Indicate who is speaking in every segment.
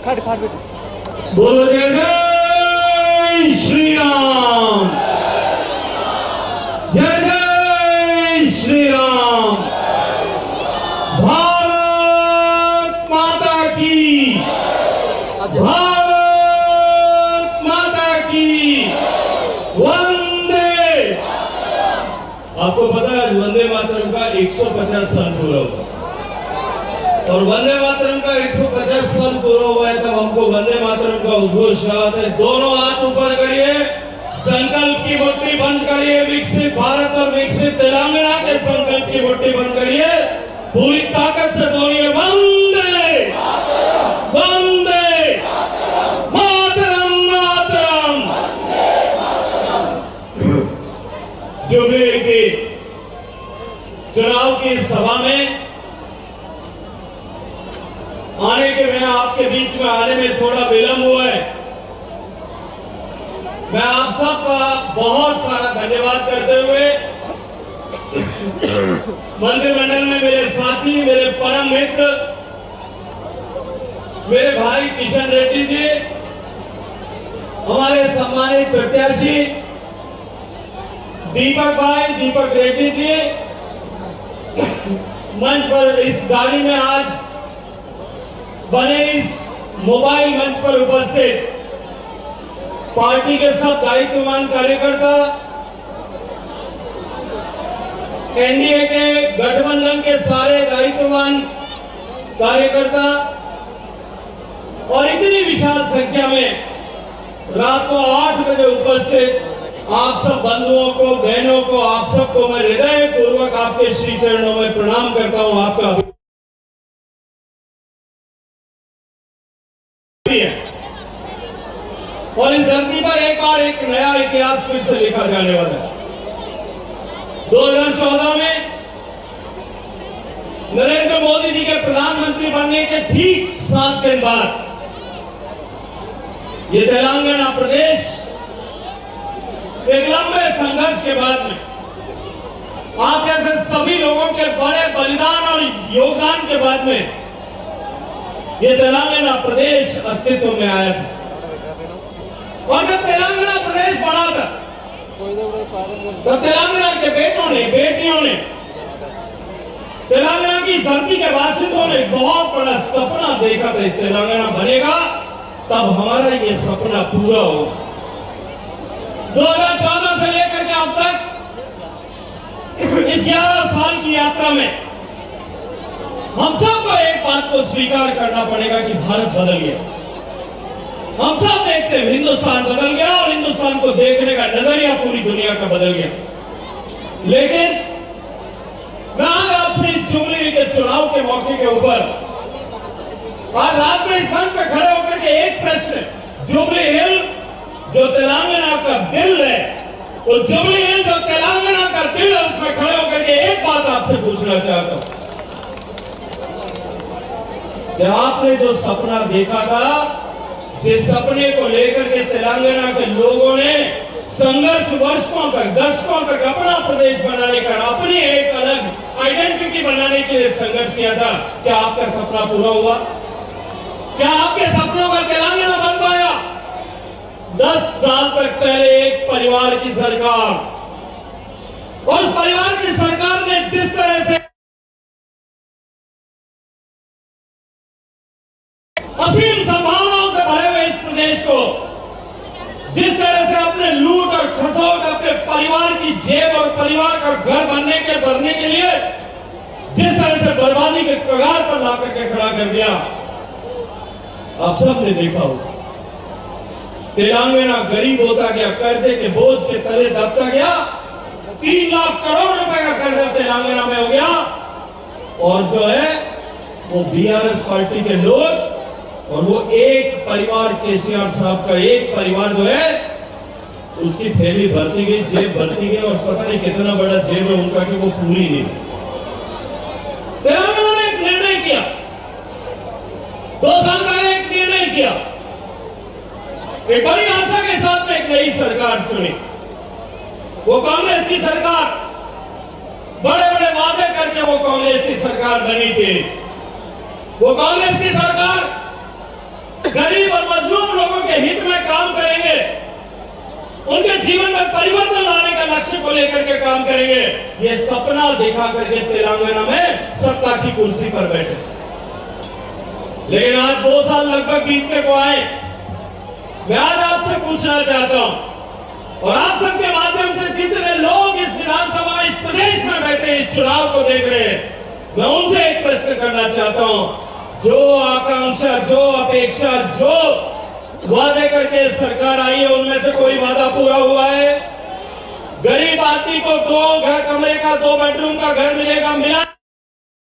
Speaker 1: बोलो जय जय श्री राम, जय जय श्री राम। भारत माता की, भारत माता की वंदे। आपको पता है वंदे मातरम का 150 साल पूरा हुआ और वंदे मातरम का 150 साल पूरा हुआ है, तब हमको वंदे मातरम का उद्घोष लगाते हैं। दोनों हाथ ऊपर करिए, संकल्प की मुट्ठी बंद करिए, विकसित भारत और विकसित तेलंगाना के संकल्प की मुट्ठी बंद करिए, पूरी ताकत से बोलिए वंदे वंदे मातरम मातरम। जुबली की चुनाव की सभा में आने के मैं आपके बीच में आने में थोड़ा विलंब हुआ है। मैं आप सबका बहुत सारा धन्यवाद करते हुए मंत्रिमंडल में मेरे साथी, मेरे परम मित्र, मेरे भाई किशन रेड्डी जी, हमारे सम्मानित प्रत्याशी दीपक रेड्डी जी, मंच पर इस गाड़ी में आज बने इस मोबाइल मंच पर उपस्थित पार्टी के सब दायित्ववान कार्यकर्ता, एनडीए के गठबंधन के सारे दायित्ववान कार्यकर्ता और इतनी विशाल संख्या में रात को 8 बजे उपस्थित आप सब बंधुओं को, बहनों को, आप सबको मैं हृदय पूर्वक आपके श्री चरणों में प्रणाम करता हूं। आपका और इस धरती पर एक बार एक नया इतिहास फिर से लिखा जाने वाला है। 2014 में नरेंद्र मोदी जी के प्रधानमंत्री बनने के ठीक 7 दिन बाद ये तेलंगाना प्रदेश एक लंबे संघर्ष के बाद में आप जैसे सभी लोगों के बड़े बलिदान और योगदान के बाद में ये तेलंगाना प्रदेश अस्तित्व में आया था। और जब तेलंगाना प्रदेश बना था तो तेलंगाना के बेटों ने, बेटियों ने, तेलंगाना की धरती के वासियों ने बहुत बड़ा सपना देखा था, इस तेलंगाना बनेगा तब हमारा ये सपना पूरा होगा। 2014 से लेकर के अब तक इस 11 साल की यात्रा में हम सबको एक बात को स्वीकार करना पड़ेगा कि भारत बदल गया। हम सब देखते हैं हिंदुस्तान बदल गया और हिंदुस्तान को देखने का नजरिया पूरी दुनिया का बदल गया। लेकिन मैं आज आपसे जुबली के चुनाव के मौके के ऊपर आज रात में इस मंच पे खड़े होकर के एक प्रश्न, जुबली हिल जो तेलंगाना का दिल है, वो जुबली हिल जो तेलंगाना का दिल है, उसमें खड़े होकर के एक बात आपसे पूछना चाहता हूं कि आपने जो सपना देखा था, जिस सपने को लेकर के तेलंगाना के लोगों ने संघर्ष वर्षों तक, दशकों तक अपना प्रदेश बनाने का, अपनी एक अलग आइडेंटिटी बनाने के लिए संघर्ष किया था, क्या आपका सपना पूरा हुआ? क्या आपके सपनों का तेलंगाना बन पाया? 10 साल तक पहले एक परिवार की सरकार, और उस परिवार की सरकार ने जिस तरह से असीम संभावनाओं से भरे हुए इस प्रदेश को, जिस तरह से अपने लूट और खसोट अपने परिवार की जेब और परिवार का घर बनने के लिए जिस तरह से बर्बादी के कगार पर ला करके खड़ा कर दिया, आप सब ने देखा होगा। तेलंगाना गरीब होता गया, कर्जे के बोझ के तले दबता गया, 3 लाख करोड़ रुपए का कर्जा तेलंगाना में हो गया। और जो है वो बीआरएस पार्टी के लोग और वो एक परिवार, केसीआर साहब का एक परिवार जो है, उसकी थैली भरती गई, जेब भरती गई, और पता नहीं कितना बड़ा जेब है उनका कि वो पूरी नहीं। तेलंगाना ने एक निर्णय किया, 2 साल पहले एक निर्णय किया, एक बड़ी आशा के साथ में एक नई सरकार चुनी। वो कांग्रेस की सरकार, बड़े बड़े वादे करके वो कांग्रेस की सरकार बनी थी। वो कांग्रेस की सरकार गरीब और मजलूम लोगों के हित में काम करेंगे, उनके जीवन में परिवर्तन लाने का लक्ष्य को लेकर के काम करेंगे, ये सपना दिखा करके तेलंगाना में सत्ता की कुर्सी पर बैठे। लेकिन आज 2 साल लगभग बीतने को आए। मैं आज आपसे पूछना चाहता हूं और आप सबके माध्यम से जितने लोग इस विधानसभा में, इस प्रदेश में बैठे इस चुनाव को देख रहे हैं, मैं उनसे एक प्रश्न करना चाहता हूं। जो आकांक्षा, जो अपेक्षा, जो वादे करके सरकार आई है, उनमें से कोई वादा पूरा हुआ है? गरीब आदमी को 2 घर कमरे का 2 बेडरूम का घर मिलेगा, मिला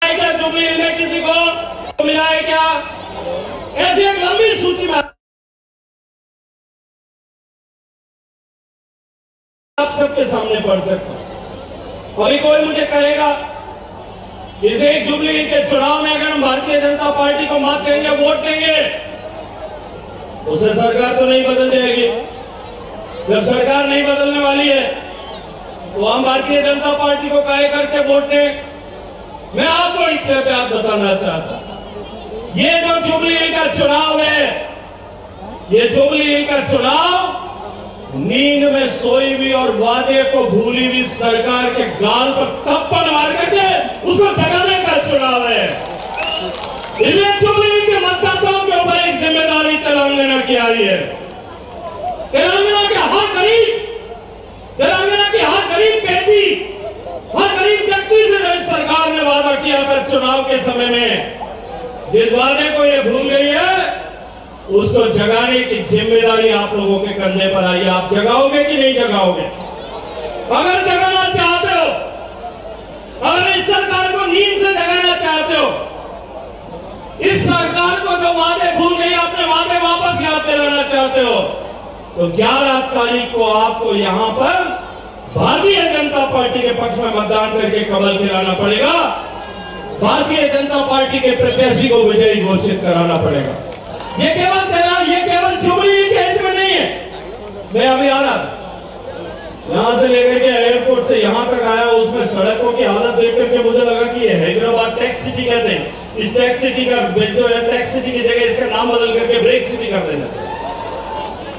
Speaker 1: है क्या? जुबली में किसी को मिला है क्या? ऐसी एक लंबी सूची में आप सबके सामने पढ़ सकता हूं। अभी कोई मुझे कहेगा इस एक जुबली के चुनाव में अगर हम भारतीय जनता पार्टी को मत देंगे, वोट देंगे, उससे सरकार तो नहीं बदल जाएगी। जब सरकार नहीं बदलने वाली है तो हम भारतीय जनता पार्टी को काहे करके वोट दें? मैं आपको इतने बात बताना चाहता हूं, ये जो जुबली हिल का चुनाव है, ये जुबली हिल का चुनाव नींद में सोई हुई और वादे को भूली हुई सरकार के गाल पर थप्पड़ मार करके उसको जगाने का चुनाव है। इसलिए जुबली के मतदाताओं के ऊपर एक जिम्मेदारी तेलंगाना की आई है। तेलंगाना के हर गरीब, तेलंगाना की हर गरीब बेटी, हर गरीब व्यक्ति से सरकार ने वादा किया था चुनाव के समय में, जिस वादे को ये भूल गई है, उसको जगाने की जिम्मेदारी आप लोगों के कंधे पर आई है। आप जगाओगे कि नहीं जगाओगे? अगर जगाना चाहते हो, अगर इस सरकार को नींद से जगाना चाहते हो, इस सरकार को जो वादे भूल गई, अपने वादे वापस याद दिलाना चाहते हो, तो 11 तारीख को आपको यहां पर भारतीय जनता पार्टी के पक्ष में मतदान करके कमल खिलाना पड़ेगा। भारतीय जनता पार्टी के प्रत्याशी को विजयी घोषित कराना पड़ेगा। ये केवल जुबली के हित में नहीं है। मैं अभी आ रहा था, यहां से लेकर के एयरपोर्ट से यहां तक आया, उसमें सड़कों की हालत देख करके मुझे लगा कि ये हैदराबाद टैक्स सिटी कहते हैं। इस टैक्स सिटी का जो है, टैक्स सिटी की जगह इसका नाम बदल करके ब्रेक सिटी कर देना।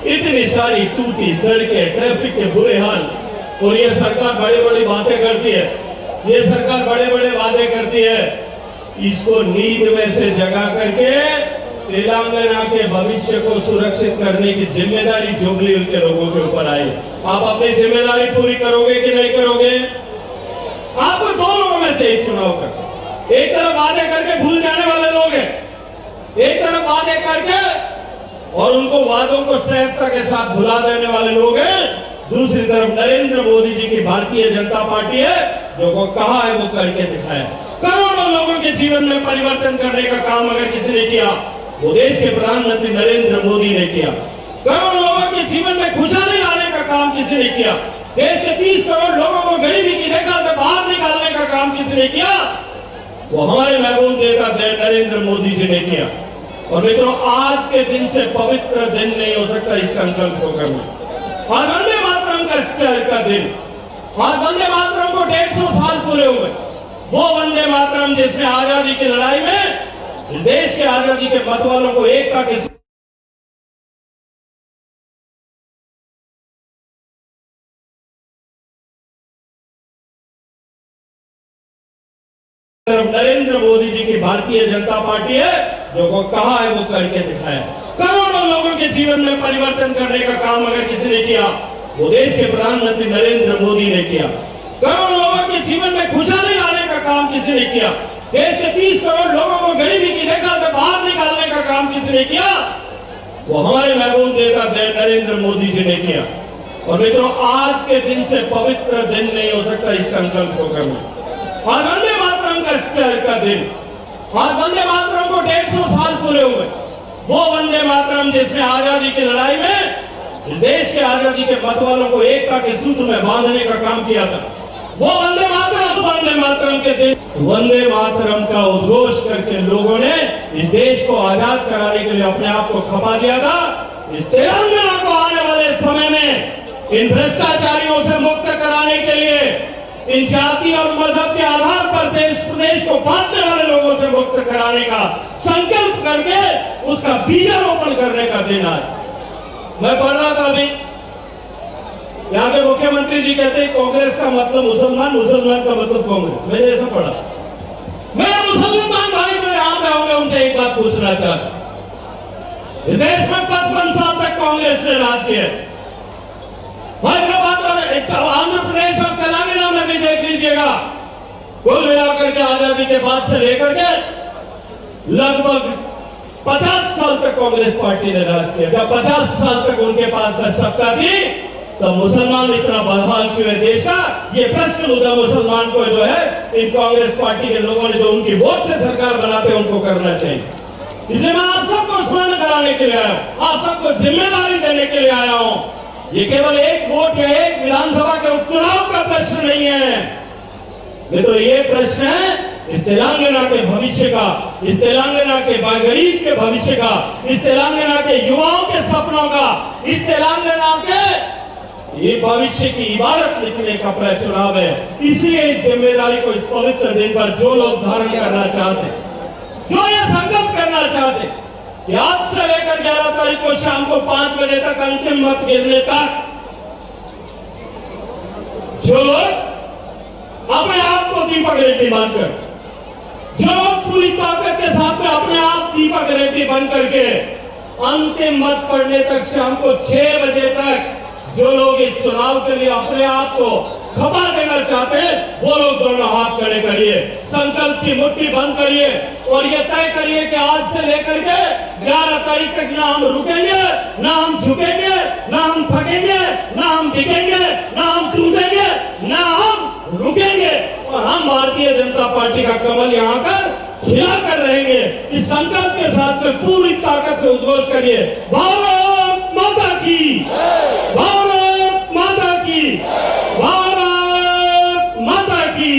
Speaker 1: इतनी सारी टूटी सड़कें, ट्रैफिक के बुरे हाल, और ये सरकार बड़ी बड़ी बातें करती है, ये सरकार बड़े बड़े वादे करती है। इसको नींद में से जगा करके तेलंगाना के भविष्य को सुरक्षित करने की जिम्मेदारी जुबली के लोगों के ऊपर आई। आप अपनी जिम्मेदारी पूरी करोगे कि नहीं करोगे? आपको 2 लोगों में से एक चुनाव कर, एक तरफ वादे करके भूल जाने वाले लोग हैं, एक तरफ वादे करके और उनको वादों को सहजता के साथ भुला देने वाले लोग हैं, दूसरी तरफ नरेंद्र मोदी जी की भारतीय जनता पार्टी है, जो को कहा है वो करके दिखाया। करोड़ों लोगों के जीवन में परिवर्तन करने का काम अगर किसी ने किया, वो देश के प्रधानमंत्री नरेंद्र मोदी ने किया। करोड़ों लोगों के जीवन में खुशहाली लाने का काम किसी ने किया। देश के 30 करोड़ लोगों को गरीबी की रेखा से बाहर निकालने का काम किसी ने किया, वो हमारे महबूब नेता नरेंद्र मोदी जी ने किया। और मित्रों, आज के दिन से पवित्र दिन नहीं हो सकता इस संकल्प को करना। आज वंदे मातरम का दिन, आज वंदे मातरम को 150 साल पूरे हुए। वो वंदे मातरम जिसने आजादी की लड़ाई में इस देश के आजादी के मत वालों को एकता के तरफ नरेंद्र मोदी जी की भारतीय जनता पार्टी है, जो को कहा है वो करके दिखाया। करोड़ों लोगों के जीवन में परिवर्तन करने का काम अगर किसी ने किया, वो देश के प्रधानमंत्री नरेंद्र मोदी ने किया। करोड़ों लोगों के जीवन में खुशहाली लाने का काम किसी ने किया। देश के 30 करोड़ लोगों को गरीबी की रेखा से बाहर निकालने का काम किसी ने किया, वो हमारे महबूब नेता नरेंद्र मोदी जी ने किया। और मित्रों, आज के दिन से पवित्र दिन नहीं हो सकता इस संकल्प को करना। आज वंदे मातरम का दिन, आज वंदे मातरम को 150 साल पूरे हुए। वो वंदे मातरम जिसने आजादी की लड़ाई में इस देश के आजादी के मत वालों को एकता के सूत्र में बांधने का काम किया था। वो वंदे मातरम के दिन, वंदे मातरम का उद्घोष करके लोगों ने इस देश को आजाद कराने के लिए अपने आप को खपा दिया था। इस तेलंगाना को आने वाले समय में इन भ्रष्टाचारियों से मुक्त कराने के लिए, इन जाति और मजहब के आधार पर देश प्रदेश को बांटने वाले लोगों से मुक्त कराने का संकल्प करके उसका बीजारोपण करने का दिन आज। मैं पढ़ रहा था अभी, यहाँ के मुख्यमंत्री जी कहते हैं कांग्रेस का मतलब मुसलमान, मुसलमान का मतलब कांग्रेस। मैंने ऐसा पढ़ा। मैं मुसलमान भाई जो यहाँ पे होंगे उनसे एक बात पूछना चाहता। इस देश में 55 साल तक कांग्रेस ने राज किया। हैदराबाद और आंध्र प्रदेश और तेलंगाना में भी देख लीजिएगा, कुल मिलाकर के आजादी के बाद से लेकर के लगभग 50 साल तक कांग्रेस पार्टी ने राज किया। जब 50 साल तक उनके पास में सत्ता थी तो मुसलमान इतना बदहाल क्यों है देश का? ये प्रश्न उधर मुसलमान को जो है इन कांग्रेस पार्टी के लोगों ने जो उनकी वोट से सरकार बनाते हैं उनको करना चाहिए। इसलिए मैं आप सबको स्मरण कराने के लिए आया हूं, आप सबको जिम्मेदारी देने के लिए आया हूं। ये केवल एक वोट या एक विधानसभा के उपचुनाव का प्रश्न नहीं है, ये तो ये प्रश्न है इस तेलंगाना के भविष्य का, इस तेलंगाना के गरीब के भविष्य का, इस तेलंगाना के युवाओं के सपनों का, इस तेलंगाना के ये भविष्य की इबारत लिखने का चुनाव है। इसलिए इस जिम्मेदारी को इस पवित्र दिन पर जो लोग धारण करना चाहते, जो ये संकल्प करना चाहते कि आज से लेकर 11 तारीख को शाम को 5 बजे तक अंतिम मत गिरने तक जो अपने आप को दीपक रेड्डी बनकर, जो पूरी ताकत के साथ में अपने आप दीपक रेड्डी बन करके अंतिम मत पड़ने तक शाम को 6 बजे तक जो लोग इस चुनाव के लिए अपने आप को खपा देना चाहते हैं वो लोग दोनों हाथ खड़े करिए, संकल्प की मुट्ठी बंद करिए और ये तय करिए कि आज से लेकर के 11 तारीख तक ना हम रुकेंगे, ना हम झुकेंगे, ना हम थकेंगे, ना हम बिकेंगे, ना हम टूटेंगे, ना हम रुकेंगे और हम भारतीय जनता पार्टी का कमल यहाँ कर खिला कर रहेंगे। इस संकल्प के साथ में पूरी ताकत से उद्घोष करिए, भारत माता की, भारत माता की, भारत माता की।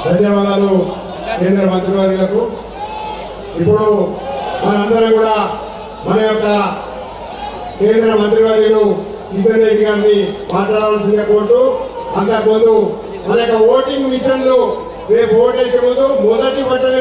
Speaker 2: ధన్యవాదాలు కేంద్ర మంత్రివర్యులకు। ఇప్పుడు మనందరం కూడా మన యొక్క కేంద్ర మంత్రివర్యులు కిషన్ రెడ్డి గారిని మాట్లాడవలసిందిగా కోరుతూ, అంతకుముందు మన యొక్క ఓటింగ్ మిషన్లు రేపు ఓటేసే ముందు మొదటి బటన్